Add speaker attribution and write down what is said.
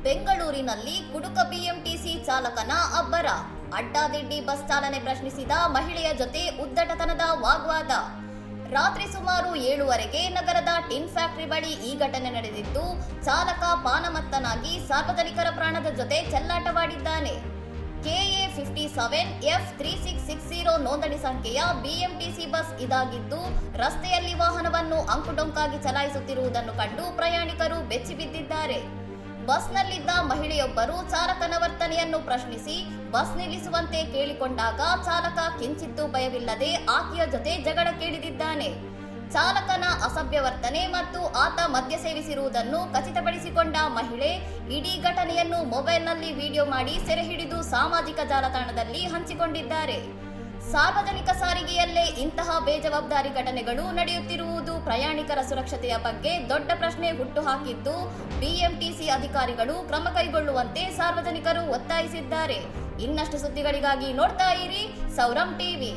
Speaker 1: ಬೆಂಗಳೂರಿನಲ್ಲಿ ಕುಡುಕ ಬಿಎಂಟಿಸಿ ಚಾಲಕನ ಅಬ್ಬರ. ಅಡ್ಡಾದಿಡ್ಡಿ ಬಸ್ ಚಾಲನೆ ಪ್ರಶ್ನಿಸಿದ ಮಹಿಳೆಯ ಜೊತೆ ಉದ್ದಟತನದ ವಾಗ್ವಾದ. ರಾತ್ರಿ ಸುಮಾರು 7:15ಕ್ಕೆ ನಗರದ ಟಿನ್ ಫ್ಯಾಕ್ಟರಿ ಬಳಿ ಈ ಘಟನೆ ನಡೆದಿದ್ದು, ಚಾಲಕ ಪಾನಮತ್ತನಾಗಿ ಸಾರ್ವಜನಿಕರ ಪ್ರಾಣದ ಜೊತೆ ಚೆಲ್ಲಾಟವಾಡಿದ್ದಾನೆ. KA 57 F3660 ನೋಂದಣಿ ಸಂಖ್ಯೆಯ ಬಿಎಂಟಿಸಿ ಬಸ್ ಇದಾಗಿದ್ದು, ರಸ್ತೆಯಲ್ಲಿ ವಾಹನವನ್ನು ಅಂಕುಡೊಂಕಾಗಿ ಚಲಾಯಿಸುತ್ತಿರುವುದನ್ನು ಕಂಡು ಪ್ರಯಾಣಿಕರು ಬೆಚ್ಚಿಬಿದ್ದಿದ್ದಾರೆ. ಬಸ್ನಲ್ಲಿದ್ದ ಮಹಿಳೆಯೊಬ್ಬರು ಚಾಲಕನ ವರ್ತನೆಯನ್ನು ಪ್ರಶ್ನಿಸಿ ಬಸ್ ನಿಲ್ಲಿಸುವಂತೆ ಕೇಳಿಕೊಂಡಾಗ ಚಾಲಕ ಕಿಂಚಿತ್ತೂ ಭಯವಿಲ್ಲದೆ ಆಕೆಯ ಜೊತೆ ಜಗಳಕ್ಕಿಳಿದಿದ್ದಾನೆ. ಚಾಲಕನ ಅಸಭ್ಯ ವರ್ತನೆ ಮತ್ತು ಆತ ಮದ್ಯ ಸೇವಿಸಿರುವುದನ್ನು ಖಚಿತಪಡಿಸಿಕೊಂಡ ಮಹಿಳೆ ಇಡೀ ಘಟನೆಯನ್ನು ಮೊಬೈಲ್ನಲ್ಲಿ ವಿಡಿಯೋ ಮಾಡಿ ಸೆರೆ ಹಿಡಿದು ಸಾಮಾಜಿಕ ಜಾಲತಾಣದಲ್ಲಿ ಹಂಚಿಕೊಂಡಿದ್ದಾರೆ. ಸಾರ್ವಜನಿಕ ಸಾರಿಗೆಯಲ್ಲೇ ಇಂತಹ ಬೇಜವಾಬ್ದಾರಿ ಘಟನೆಗಳು ನಡೆಯುತ್ತಿರುವುದು ಪ್ರಯಾಣಿಕರ ಸುರಕ್ಷತೆಯ ಬಗ್ಗೆ ದೊಡ್ಡ ಪ್ರಶ್ನೆ ಹುಟ್ಟುಹಾಕಿದ್ದು, ಬಿಎಂಟಿಸಿ ಅಧಿಕಾರಿಗಳು ಕ್ರಮ ಕೈಗೊಳ್ಳುವಂತೆ ಸಾರ್ವಜನಿಕರು ಒತ್ತಾಯಿಸಿದ್ದಾರೆ. ಇನ್ನಷ್ಟು ಸುದ್ದಿಗಳಿಗಾಗಿ ನೋಡ್ತಾ ಇರಿ ಸೌರಂ ಟಿವಿ.